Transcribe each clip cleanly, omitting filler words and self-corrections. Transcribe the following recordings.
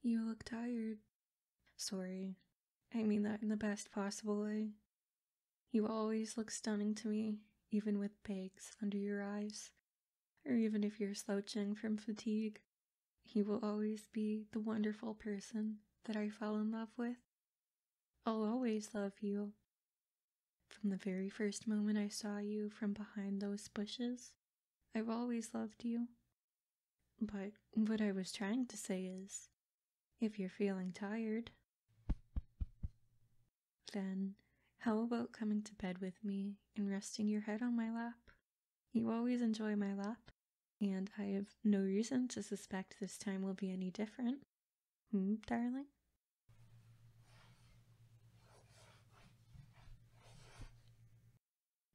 You look tired. Sorry. I mean that in the best possible way. You always look stunning to me, even with bags under your eyes, or even if you're slouching from fatigue. You will always be the wonderful person that I fell in love with. I'll always love you. From the very first moment I saw you from behind those bushes, I've always loved you. But what I was trying to say is, if you're feeling tired, then how about coming to bed with me and resting your head on my lap? You always enjoy my lap, and I have no reason to suspect this time will be any different. Darling?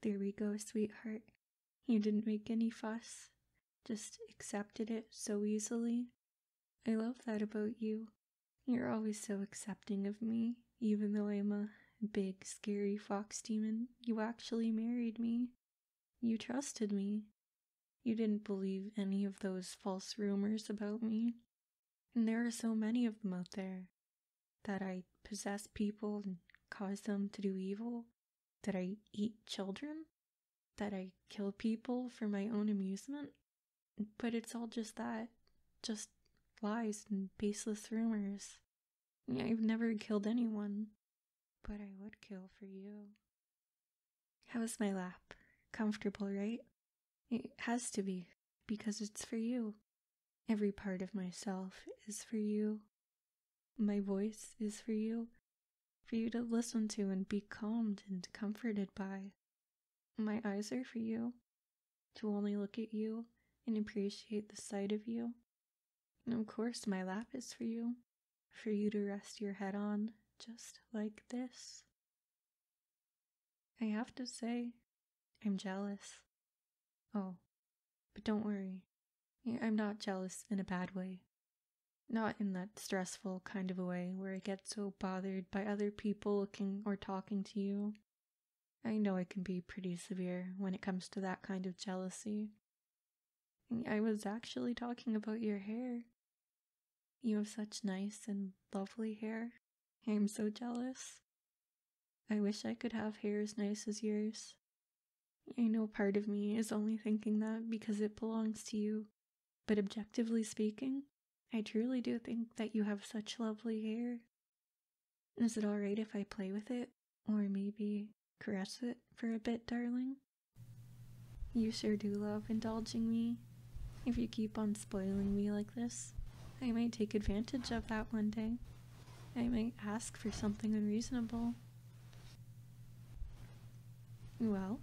There we go, sweetheart. You didn't make any fuss, just accepted it so easily. I love that about you. You're always so accepting of me, even though I'm a big, scary fox demon. You actually married me. You trusted me. You didn't believe any of those false rumors about me. And there are so many of them out there. That I possess people and cause them to do evil. That I eat children. That I kill people for my own amusement. But it's all just that. Just lies and baseless rumors. I've never killed anyone. But I would kill for you. How's my lap? Comfortable, right? It has to be, because it's for you. Every part of myself is for you. My voice is for you to listen to and be calmed and comforted by. My eyes are for you, to only look at you and appreciate the sight of you. And of course my lap is for you to rest your head on, just like this. I have to say, I'm jealous. Oh, but don't worry. I'm not jealous in a bad way. Not in that stressful kind of a way where I get so bothered by other people looking or talking to you. I know it can be pretty severe when it comes to that kind of jealousy. I was actually talking about your hair. You have such nice and lovely hair. I'm so jealous. I wish I could have hair as nice as yours. I know part of me is only thinking that because it belongs to you, but objectively speaking, I truly do think that you have such lovely hair. Is it alright if I play with it, or maybe caress it for a bit, darling? You sure do love indulging me. If you keep on spoiling me like this, I might take advantage of that one day. I might ask for something unreasonable. Well,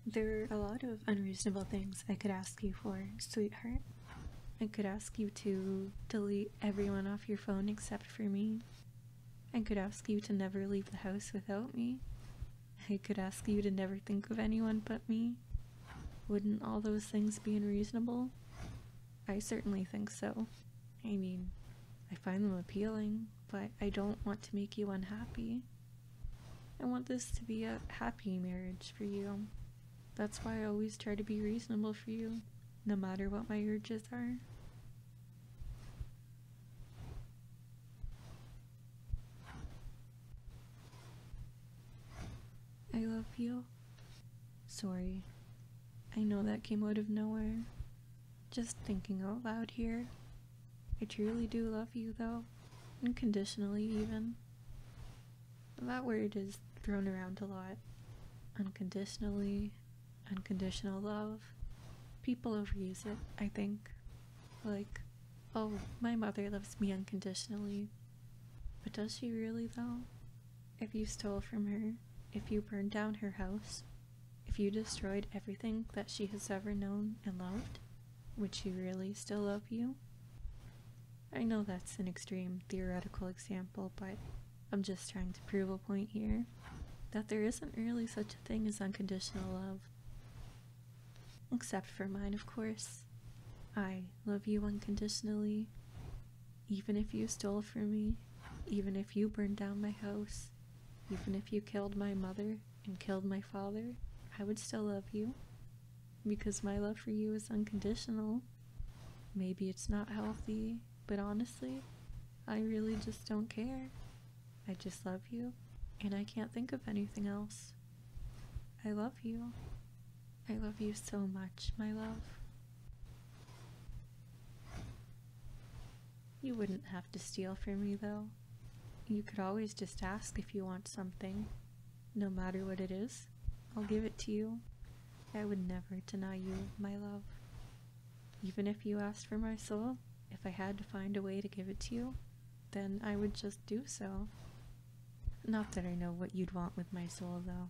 there are a lot of unreasonable things I could ask you for, sweetheart. I could ask you to delete everyone off your phone except for me. I could ask you to never leave the house without me. I could ask you to never think of anyone but me. Wouldn't all those things be unreasonable? I certainly think so. I mean, I find them appealing, but I don't want to make you unhappy. I want this to be a happy marriage for you. That's why I always try to be reasonable for you, no matter what my urges are. I love you. Sorry. I know that came out of nowhere. Just thinking out loud here. I truly do love you though. Unconditionally even. That word is thrown around a lot. Unconditionally, unconditional love. People overuse it, I think. Like, oh, my mother loves me unconditionally. But does she really though? If you stole from her, if you burned down her house, if you destroyed everything that she has ever known and loved, would she really still love you? I know that's an extreme theoretical example, but I'm just trying to prove a point here, that there isn't really such a thing as unconditional love. Except for mine, of course. I love you unconditionally, even if you stole from me, even if you burned down my house, even if you killed my mother and killed my father, I would still love you, because my love for you is unconditional. Maybe it's not healthy, but honestly, I really just don't care. I just love you, and I can't think of anything else. I love you. I love you so much, my love. You wouldn't have to steal from me, though. You could always just ask if you want something. No matter what it is, I'll give it to you. I would never deny you, my love. Even if you asked for my soul, if I had to find a way to give it to you, then I would just do so. Not that I know what you'd want with my soul, though.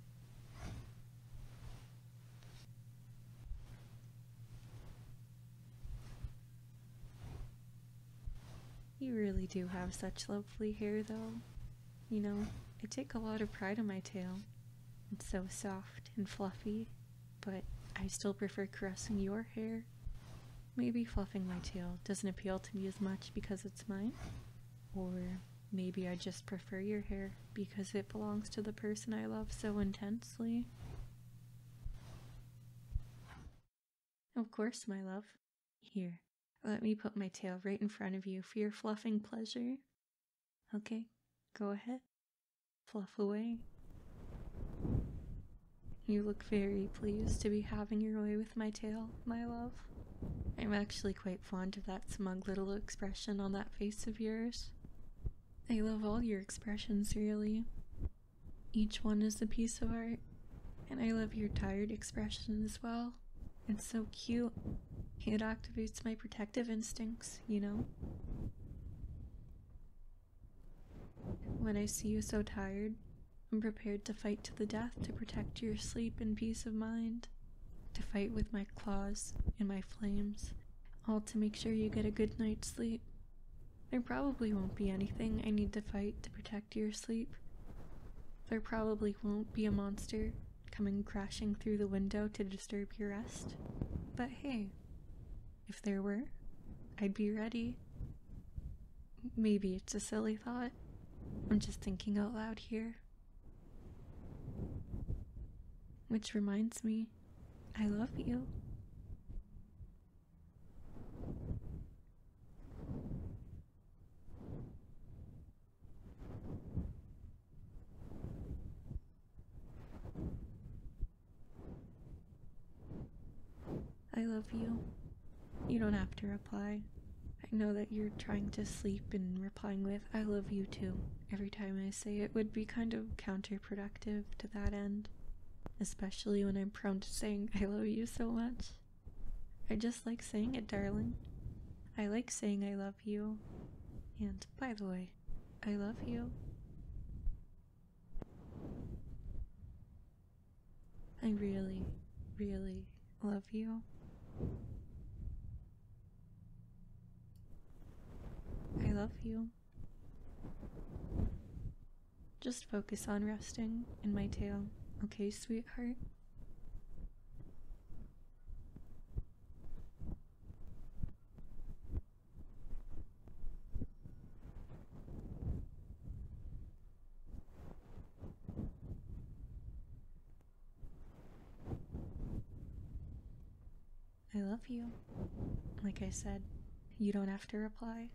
You really do have such lovely hair, though. You know, I take a lot of pride in my tail. It's so soft and fluffy, but I still prefer caressing your hair. Maybe fluffing my tail doesn't appeal to me as much because it's mine. Or maybe I just prefer your hair because it belongs to the person I love so intensely. Of course, my love. Here, let me put my tail right in front of you for your fluffing pleasure. Okay, go ahead. Fluff away. You look very pleased to be having your way with my tail, my love. I'm actually quite fond of that smug little expression on that face of yours. I love all your expressions, really. Each one is a piece of art, and I love your tired expression as well. It's so cute. It activates my protective instincts, you know? When I see you so tired, I'm prepared to fight to the death to protect your sleep and peace of mind. To fight with my claws and my flames, all to make sure you get a good night's sleep. There probably won't be anything I need to fight to protect your sleep. There probably won't be a monster coming crashing through the window to disturb your rest. But hey, if there were, I'd be ready. Maybe it's a silly thought. I'm just thinking out loud here. Which reminds me, I love you. I love you. You don't have to reply. I know that you're trying to sleep and replying with, I love you too. Every time I say it would be kind of counterproductive to that end. Especially when I'm prone to saying I love you so much. I just like saying it, darling. I like saying I love you. And by the way, I love you. I really, really love you. I love you. Just focus on resting in my tail, okay, sweetheart? I love you. Like I said, you don't have to reply.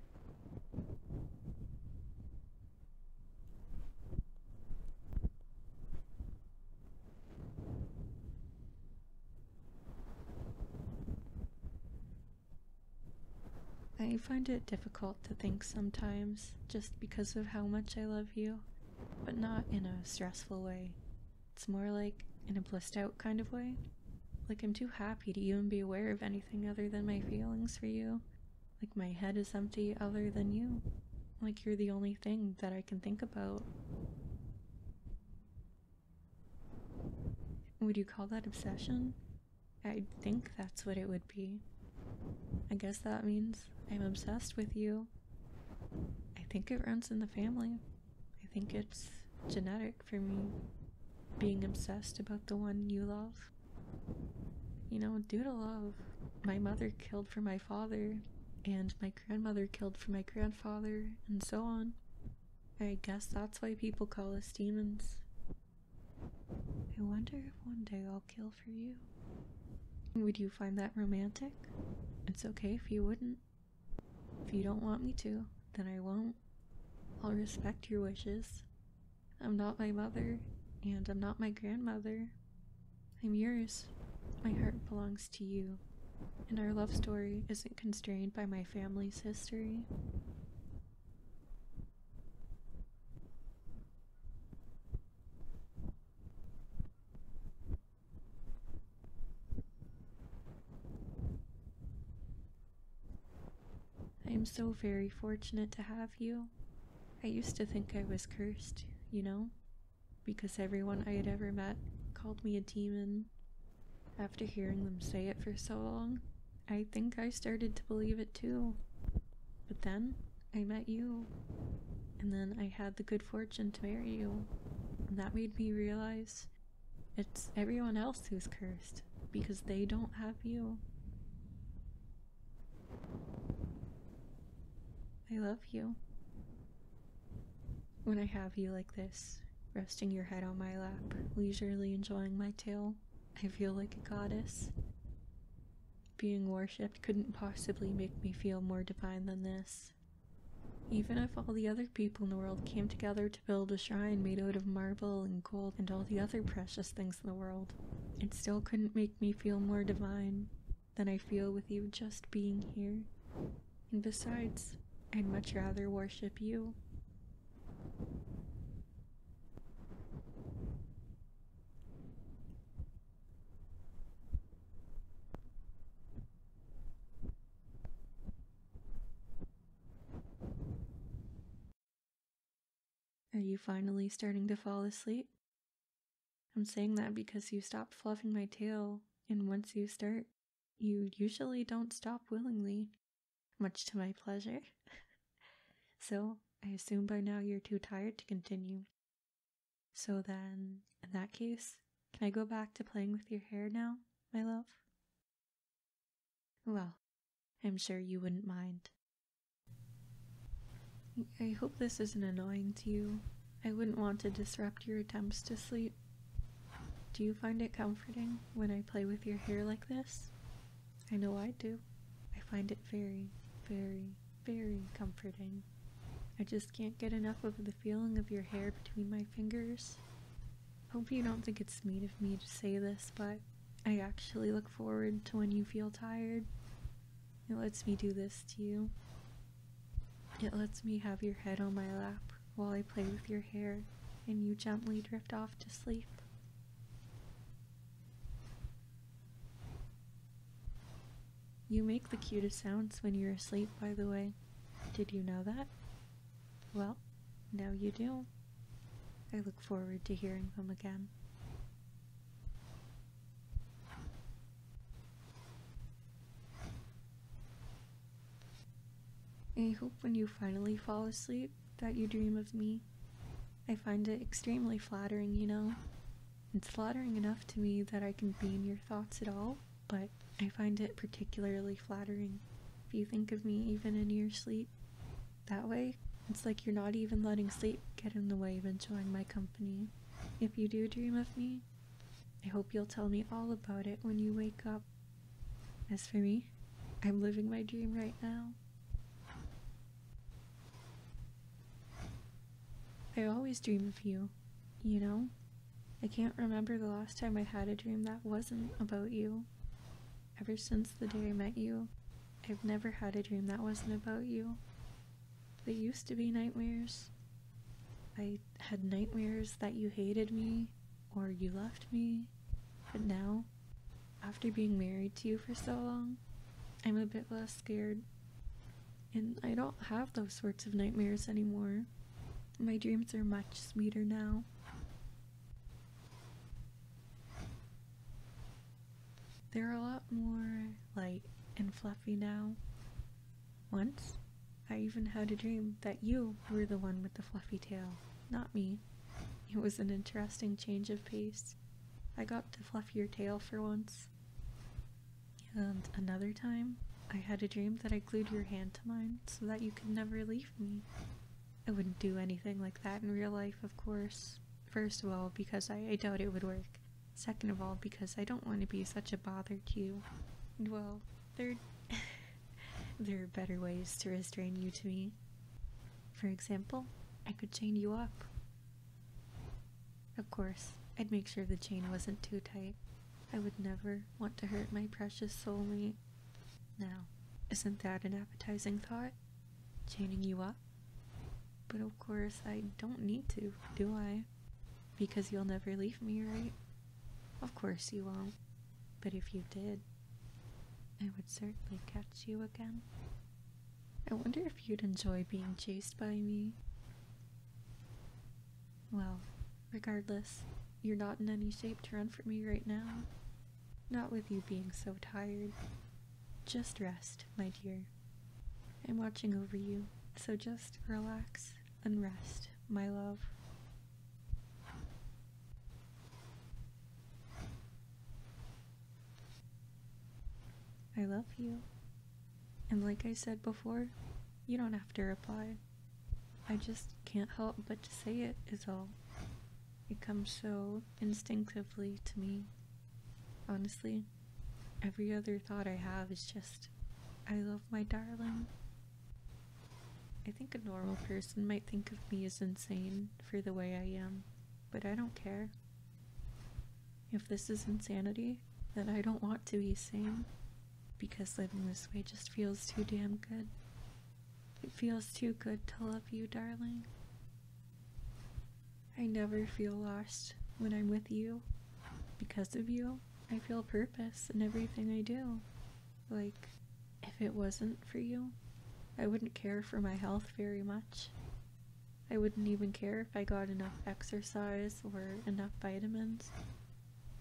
I find it difficult to think sometimes, just because of how much I love you, but not in a stressful way. It's more like in a blissed out kind of way. Like I'm too happy to even be aware of anything other than my feelings for you. Like my head is empty other than you. Like you're the only thing that I can think about. Would you call that obsession? I think that's what it would be. I guess that means I'm obsessed with you. I think it runs in the family. I think it's genetic for me, being obsessed about the one you love. You know, due to love, my mother killed for my father, and my grandmother killed for my grandfather, and so on. I guess that's why people call us demons. I wonder if one day I'll kill for you. Would you find that romantic? It's okay if you wouldn't. If you don't want me to, then I won't. I'll respect your wishes. I'm not my mother, and I'm not my grandmother. I'm yours. My heart belongs to you, and our love story isn't constrained by my family's history. I am so very fortunate to have you. I used to think I was cursed, you know, because everyone I had ever met called me a demon. After hearing them say it for so long, I think I started to believe it too. But then I met you, and then I had the good fortune to marry you, and that made me realize it's everyone else who's cursed because they don't have you. I love you. When I have you like this, resting your head on my lap, leisurely enjoying my tail, I feel like a goddess. Being worshipped couldn't possibly make me feel more divine than this. Even if all the other people in the world came together to build a shrine made out of marble and gold and all the other precious things in the world, it still couldn't make me feel more divine than I feel with you just being here. And besides, I'd much rather worship you. Are you finally starting to fall asleep? I'm saying that because you stopped fluffing my tail, and once you start, you usually don't stop willingly, much to my pleasure. So, I assume by now you're too tired to continue. So then, in that case, can I go back to playing with your hair now, my love? Well, I'm sure you wouldn't mind. I hope this isn't annoying to you. I wouldn't want to disrupt your attempts to sleep. Do you find it comforting when I play with your hair like this? I know I do. I find it very, very, very comforting. I just can't get enough of the feeling of your hair between my fingers. Hope you don't think it's mean of me to say this, but I actually look forward to when you feel tired. It lets me do this to you. It lets me have your head on my lap while I play with your hair and you gently drift off to sleep. You make the cutest sounds when you're asleep, by the way. Did you know that? Well, now you do. I look forward to hearing them again. I hope when you finally fall asleep that you dream of me. I find it extremely flattering, you know. It's flattering enough to me that I can be in your thoughts at all, but I find it particularly flattering if you think of me even in your sleep. That way, it's like you're not even letting sleep get in the way of enjoying my company. If you do dream of me, I hope you'll tell me all about it when you wake up. As for me, I'm living my dream right now. I always dream of you, you know? I can't remember the last time I had a dream that wasn't about you. Ever since the day I met you, I've never had a dream that wasn't about you. They used to be nightmares. I had nightmares that you hated me, or you left me, but now, after being married to you for so long, I'm a bit less scared. And I don't have those sorts of nightmares anymore. My dreams are much sweeter now. They're a lot more light and fluffy now. Once, I even had a dream that you were the one with the fluffy tail, not me. It was an interesting change of pace. I got to fluff your tail for once. And another time, I had a dream that I glued your hand to mine so that you could never leave me. I wouldn't do anything like that in real life, of course. First of all, because I doubt it would work. Second of all, because I don't want to be such a bother to you. And well, third, there are better ways to restrain you to me. For example, I could chain you up. Of course, I'd make sure the chain wasn't too tight. I would never want to hurt my precious soulmate. Now, isn't that an appetizing thought? Chaining you up? But of course, I don't need to, do I? Because you'll never leave me, right? Of course you won't. But if you did, I would certainly catch you again. I wonder if you'd enjoy being chased by me. Well, regardless, you're not in any shape to run from me right now. Not with you being so tired. Just rest, my dear. I'm watching over you, so just relax and rest, my love. I love you. And like I said before, you don't have to reply. I just can't help but to say it is all. It comes so instinctively to me. Honestly, every other thought I have is just, I love my darling. I think a normal person might think of me as insane for the way I am, but I don't care. If this is insanity, then I don't want to be sane, because living this way just feels too damn good. It feels too good to love you, darling. I never feel lost when I'm with you. Because of you, I feel purpose in everything I do. Like, if it wasn't for you, I wouldn't care for my health very much. I wouldn't even care if I got enough exercise or enough vitamins.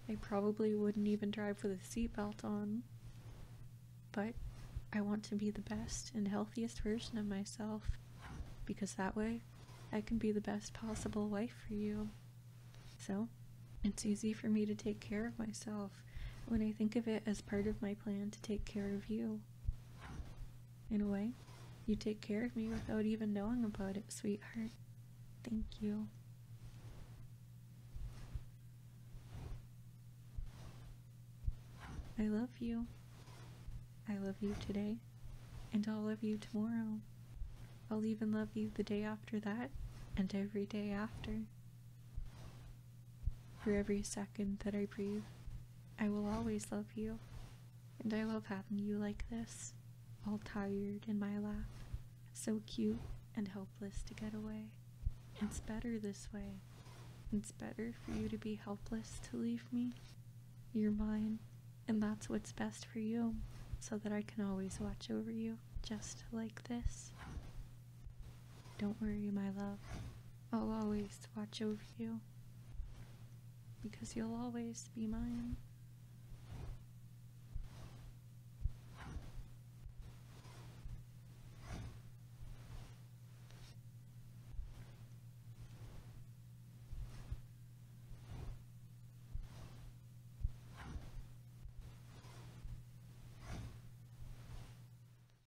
I probably wouldn't even drive with a seatbelt on. But I want to be the best and healthiest version of myself, because that way I can be the best possible wife for you. So, it's easy for me to take care of myself when I think of it as part of my plan to take care of you. In a way, you take care of me without even knowing about it, sweetheart. Thank you. I love you. I love you today, and I'll love you tomorrow. I'll even love you the day after that, and every day after. For every second that I breathe, I will always love you, and I love having you like this, all tired in my lap, so cute and helpless to get away. It's better this way. It's better for you to be helpless to leave me. You're mine, and that's what's best for you. So that I can always watch over you, just like this. Don't worry, my love. I'll always watch over you. Because you'll always be mine.